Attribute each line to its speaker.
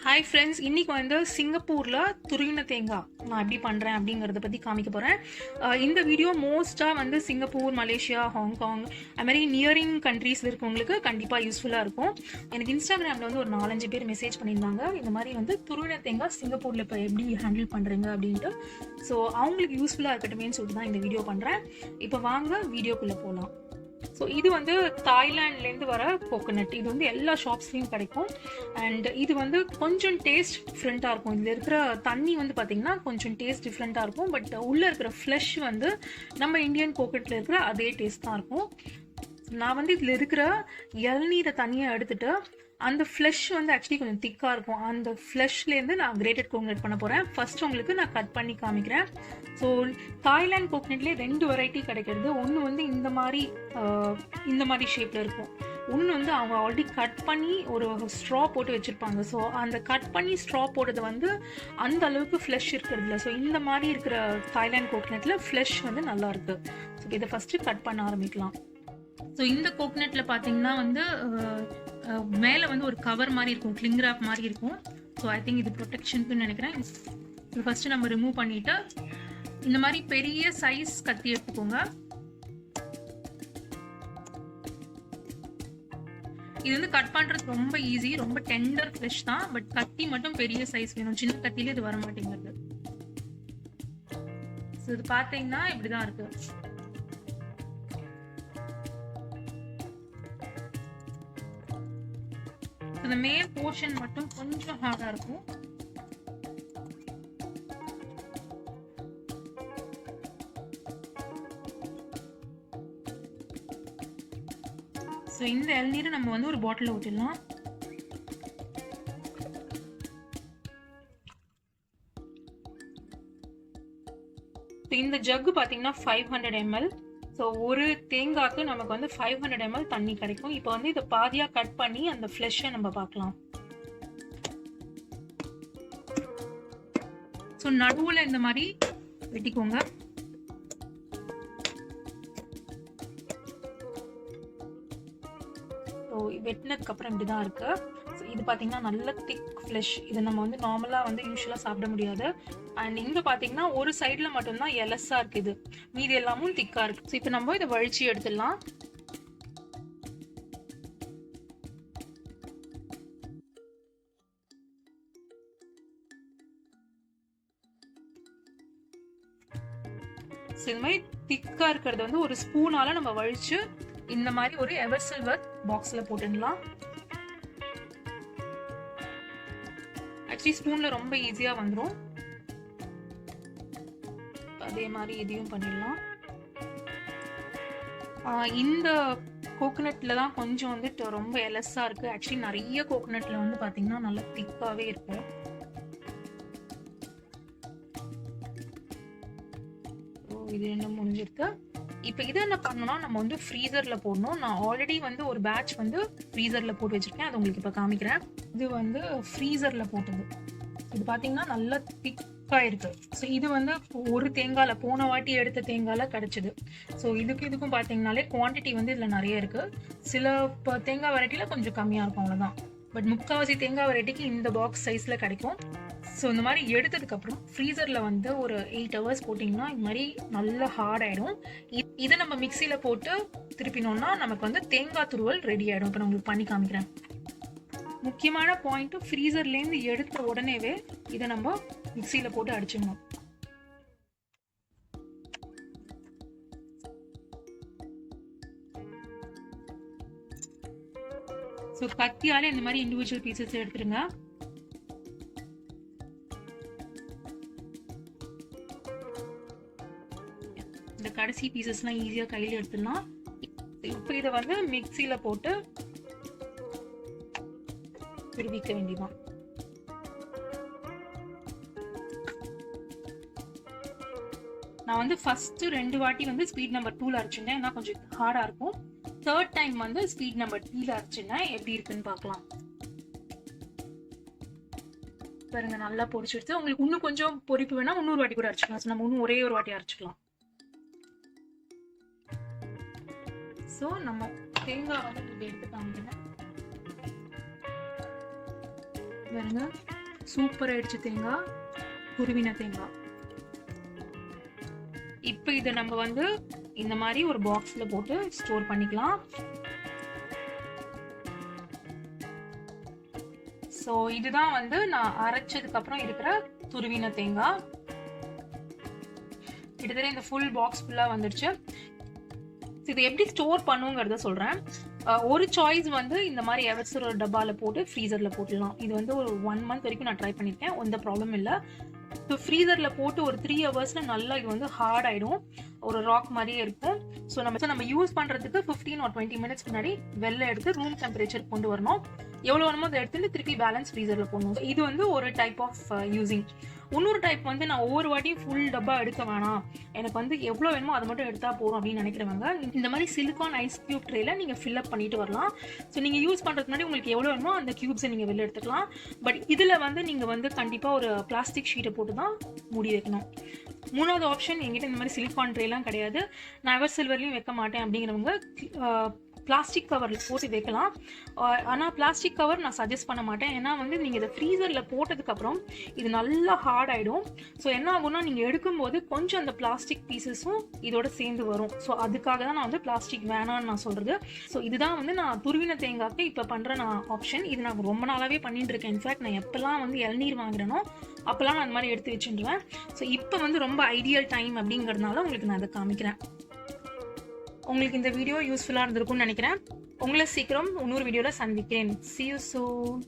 Speaker 1: Hi friends, இன்னைக்கு வந்து சிங்கப்பூரில் துருவின தேங்காய் நான் எப்படி பண்ணுறேன் அப்படிங்கிறத பற்றி காமிக்க போகிறேன். இந்த வீடியோ மோஸ்ட்டாக வந்து சிங்கப்பூர், மலேசியா, ஹாங்காங் அது மாதிரி நியரிங் கண்ட்ரீஸில் இருக்கவங்களுக்கு கண்டிப்பாக யூஸ்ஃபுல்லாக இருக்கும். எனக்கு இன்ஸ்டாகிராமில் வந்து ஒரு 4-5 பேர் மெசேஜ் பண்ணியிருந்தாங்க, இந்த மாதிரி வந்து துருவின தேங்காய் சிங்கப்பூரில் இப்போ எப்படி ஹேண்டில் பண்ணுறீங்க அப்படின்ட்டு. ஸோ அவங்களுக்கு யூஸ்ஃபுல்லாக இருக்கட்டுமேன்னு சொல்லிட்டு தான் இந்த வீடியோ பண்ணுறேன். இப்போ வாங்க வீடியோக்குள்ளே போகலாம். ஸோ இது வந்து தாய்லாண்ட்லேருந்து வர கோகோனட். இது வந்து எல்லா ஷாப்ஸ்லேயும் கிடைக்கும். அண்ட் இது வந்து கொஞ்சம் டேஸ்ட் டிஃப்ரெண்ட்டாக இருக்கும். இதில் இருக்கிற தண்ணி வந்து பார்த்திங்கன்னா கொஞ்சம் டேஸ்ட் டிஃப்ரெண்ட்டாக இருக்கும். பட் உள்ளே இருக்கிற ஃப்ளஷ் வந்து நம்ம இந்தியன் கோகோனட்டில் இருக்கிற அதே டேஸ்ட் தான் இருக்கும். நான் வந்து இதில் இருக்கிற இளநீரை தனியாக எடுத்துகிட்டு அந்த ஃப்ளஷ் வந்து ஆக்சுவலி கொஞ்சம் திக்காக இருக்கும். அந்த ஃப்ளஷ்லேருந்து நான் கிரேட்டட் கோகோனட் பண்ண போகிறேன். ஃபர்ஸ்ட் உங்களுக்கு நான் கட் பண்ணி காமிக்கிறேன். ஸோ தாய்லாந்து கோகோனட்லேயே 2 வெரைட்டி கிடைக்கிறது. ஒன்று வந்து இந்த மாதிரி ஷேப்பில் இருக்கும். ஒன்று வந்து அவங்க ஆல்ரெடி கட் பண்ணி ஒரு ஸ்ட்ரா போட்டு வச்சுருப்பாங்க. ஸோ அந்த கட் பண்ணி ஸ்ட்ரா போடுறது வந்து அந்த அளவுக்கு ஃப்ளஷ் இருக்கிறதுல. ஸோ இந்த மாதிரி இருக்கிற தாய்லாந்து கோகோனட்டில் ஃப்ளஷ் வந்து நல்லா இருக்குது. ஸோ இதை ஃபஸ்ட்டு கட் பண்ண ஆரம்பிக்கலாம். ஸோ இந்த கோகோனட்டில் பார்த்தீங்கன்னா வந்து மேலே வந்து ஒரு கவர் மாதிரி இருக்கும், கிளிங் ராப் மாதிரி இருக்கும். ஸோ ஐ திங்க் இது ப்ரொடெக்ஷனுக்குன்னு நினைக்கிறேன். இது ஃபஸ்ட்டு நம்ம ரிமூவ் பண்ணிவிட்டு இந்த மாதிரி பெரிய சைஸ் கத்தி எடுத்துக்கோங்க. இது வந்து கட் பண்ணுறது ரொம்ப ஈஸி, ரொம்ப டெண்டர் ஃப்ளஷ் தான். பட் கத்தி மட்டும் பெரிய சைஸ் வேணும். சின்ன கத்தியிலே இது வர மாட்டேங்கிறது. ஸோ இது பார்த்தீங்கன்னா இப்படி தான் இருக்குது. இந்த மேல் போர்ஷன் மட்டும் கொஞ்சம் ஹார்டா இருக்கும். ஸோ இந்த இளநீரை நம்ம வந்து ஒரு பாட்டில் ஊற்றிடலாம். இந்த ஜக்கு பார்த்தீங்கன்னா 500 ml. ஸோ ஒரு தேங்காய்க்கு நமக்கு வந்து 500 ml தண்ணி கிடைக்கும். இப்போ வந்து இதை பாதியாக கட் பண்ணி அந்த ஃப்ளஷை நம்ம பார்க்கலாம். ஸோ நடுவில் இந்த மாதிரி வெட்டிக்கோங்க. ஸோ வெட்டினதுக்கு அப்புறம் இப்படி தான் இருக்கு. ஸோ இது பார்த்தீங்கன்னா நல்ல திக் ஃப்ளஷ். இதை நம்ம வந்து நார்மலாக வந்து யூஸ்வலாக சாப்பிட முடியாது. அண்ட் இங்கே பார்த்தீங்கன்னா ஒரு சைடில் மட்டும்தான் எலஸாக இருக்குது, மீதி எல்லாமும் திக்காக இருக்குது. ஸோ இப்போ நம்ம இதை வழிச்சு எடுத்துடலாம். ஸோ இது மாதிரி திக்காக இருக்கிறது வந்து ஒரு ஸ்பூனால் நம்ம வழிச்சு இந்த மாதிரி ஒரு எவர் சில்வர் பாக்ஸில் போட்டுடலாம். ஆக்சுவலி ஸ்பூனில் ரொம்ப ஈஸியாக வந்துடும். அதே மாதிரி இதையும் பண்ணிடலாம். இந்த கோகோனட்ல தான் கொஞ்சம் வந்துட்டு ரொம்ப எலஸா இருக்கு. ஆக்சுவலி நிறைய கோகோனட்ல வந்து பாத்தீங்கன்னா நல்லா திக்காவே இருக்கும். இது என்ன முடிஞ்சிருக்கு. இப்போ இதை என்ன பண்ணணும்னா நம்ம வந்து ஃப்ரீசர்ல போடணும். நான் ஆல்ரெடி வந்து ஒரு பேட்ச் வந்து ஃப்ரீசர்ல போட்டு வச்சிருக்கேன், அது உங்களுக்கு இப்போ காமிக்கிறேன். இது வந்து ஃப்ரீசர்ல போட்டது. இது பாத்தீங்கன்னா நல்லா திக்கா இருக்கு. ஸோ இது வந்து ஒரு தேங்காயில போன வாட்டி எடுத்த தேங்காயில கிடைச்சது. ஸோ இதுக்கும் பார்த்தீங்கன்னாலே குவான்டிட்டி வந்து இதில் நிறைய இருக்கு. சில தேங்காய் வெரைட்டியில் கொஞ்சம் கம்மியாக இருக்கும், அவ்வளோதான். பட் முக்கால்வாசி தேங்காய் வெரைட்டிக்கு இந்த பாக்ஸ் சைஸில் கிடைக்கும். ஸோ இந்த மாதிரி எடுத்ததுக்கப்புறம் ஃப்ரீசரில் வந்து ஒரு 8 hours போட்டிங்கன்னா இது மாதிரி நல்லா ஹார்ட் ஆகிடும். இதை நம்ம மிக்சியில் போட்டு திருப்பினோம்னா நமக்கு வந்து தேங்காய் துருவல் ரெடி ஆகிடும். இப்போ நான் உங்களுக்கு பண்ணி காமிக்கிறேன். முக்கியமான பாயிண்ட்டு, ஃப்ரீசர்லேருந்து எடுத்த உடனேவே இதை நம்ம மிக்சியில் போட்டு அடிச்சிடணும். ஸோ கத்தியால இந்த மாதிரி இண்டிவிஜுவல் பீசஸ் எடுத்துருங்க. இந்த கடைசி பீசஸ்லாம் ஈஸியாக கையில் எடுத்துடலாம். இப்போ இதை வந்து மிக்சியில் போட்டு திருவிக்க வேண்டியதான். நான் வந்து ஃபர்ஸ்ட் 2 வாட்டி வந்து ஸ்பீட் நம்பர் 2ல அரைச்சிருந்தேன், ஏன்னா கொஞ்சம் ஹார்டா இருக்கும். 3rd டைம் வந்து ஸ்பீட் நம்பர் 3ல அரைச்சிருந்தேன். எப்படி இருக்குன்னு பார்க்கலாம். பாருங்க, நல்லா பொரிச்சிடுச்சு. உங்களுக்கு இன்னும் கொஞ்சம் பொரிப்பு வேணா இன்னொரு வாட்டி கூட அரைச்சிக்கலாம். நம்ம இன்னும் ஒரே ஒரு வாட்டி அரைச்சிக்கலாம். ஸோ நம்ம தேங்காய் வந்து இப்படி எடுத்து காமிக்கிறேன். பாருங்க, சூப்பர் ஆயிடுச்சு தேங்காய், துருவின தேங்காய். இப்போ இதை நம்ம வந்து இந்த மாதிரி ஒரு பாக்ஸில் போட்டு ஸ்டோர் பண்ணிக்கலாம். ஸோ இதுதான் வந்து நான் அரைச்சதுக்கு அப்புறம் இருக்கிற துருவின தேங்காய். கிட்டத்தட்ட இந்த ஃபுல் பாக்ஸ் ஃபுல்லாக வந்துடுச்சு. இது எப்படி ஸ்டோர் பண்ணுங்கிறத சொல்கிறேன். ஒரு சாய்ஸ் வந்து இந்த மாதிரி எவர்சிலர் ஒரு டப்பாவில் போட்டு ஃப்ரீசரில் போட்டுடலாம். இது வந்து ஒரு 1 மந்த் வரைக்கும் நான் ட்ரை பண்ணியிருக்கேன், எந்த ப்ராப்ளம் இல்லை. ஸோ ஃப்ரீசரில் போட்டு ஒரு 3 ஹவர்ஸில் நல்லா இது வந்து ஹார்ட் ஆகிடும், ஒரு ராக் மாதிரியே இருக்கும். ஸோ நம்ம யூஸ் பண்ணுறதுக்கு 15 or 20 மினிட்ஸ் முன்னாடி வெளில எடுத்து ரூம் டெம்பரேச்சர் கொண்டு வரணும். எவ்வளோ வேணுமோ அதை எடுத்துட்டு திருப்பி பேலன்ஸ் ஃப்ரீசரில் போடணும். இது வந்து ஒரு டைப் ஆஃப் யூசிங். இன்னொரு டைப் வந்து நான் ஒவ்வொரு வாட்டியும் ஃபுல் டப்பா எடுக்க வேணாம், எனக்கு வந்து எவ்வளோ வேணுமோ அதை மட்டும் எடுத்தால் போதும் அப்படின்னு நினைக்கிறவங்க இந்த மாதிரி சிலிக்கான் ஐஸ் கியூப் ட்ரேல நீங்கள் ஃபில்அப் பண்ணிட்டு வரலாம். ஸோ நீங்கள் யூஸ் பண்ணுறதுக்கு முன்னாடி உங்களுக்கு எவ்வளோ வேணுமோ அந்த கியூப்ஸை நீங்கள் வெளில எடுத்துக்கலாம். பட் இதில் வந்து நீங்கள் வந்து கண்டிப்பாக ஒரு பிளாஸ்டிக் ஷீட்டை போட்டு தான் மூடி வைக்கணும். 3வது ஆப்ஷன், என்கிட்ட இந்த மாதிரி சிலிக்கான் ட்ரேலாம் கிடையாது, நான் எவர் சில்வர்லையும் வைக்க மாட்டேன் அப்படிங்கிறவங்க பிளாஸ்டிக் கவரில் போட்டு வைக்கலாம். ஆனால் பிளாஸ்டிக் கவர் நான் சஜஸ்ட் பண்ண மாட்டேன். ஏன்னா வந்து நீங்கள் இதை ஃப்ரீசரில் போட்டதுக்கப்புறம் இது நல்லா ஹார்ட் ஆகிடும். ஸோ என்ன ஆகும்னா நீங்கள் எடுக்கும்போது கொஞ்சம் அந்த பிளாஸ்டிக் பீசஸும் இதோட சேர்ந்து வரும். ஸோ அதுக்காக தான் நான் வந்து பிளாஸ்டிக் வேணான்னு நான் சொல்கிறது. ஸோ இதுதான் வந்து நான் துருவின தேங்காய்க்கு இப்போ பண்ணுற நான் ஆப்ஷன். இது நான் ரொம்ப நாளாகவே பண்ணிட்டு இருக்கேன். இன்ஃபேக்ட் நான் எப்போல்லாம் வந்து இளநீர் வாங்குறேனோ அப்போல்லாம் நான் அந்த மாதிரி எடுத்து வச்சுருவேன். ஸோ இப்போ வந்து ரொம்ப ஐடியல் டைம் அப்படிங்கிறதுனால உங்களுக்கு நான் அதை காமிக்கிறேன். உங்களுக்கு இந்த வீடியோ யூஸ்ஃபுல்லாக இருந்திருக்கும்னு நினைக்கிறேன். உங்களை சீக்கிரம் இன்னொரு வீடியோவில் சந்திக்கிறேன். See you soon.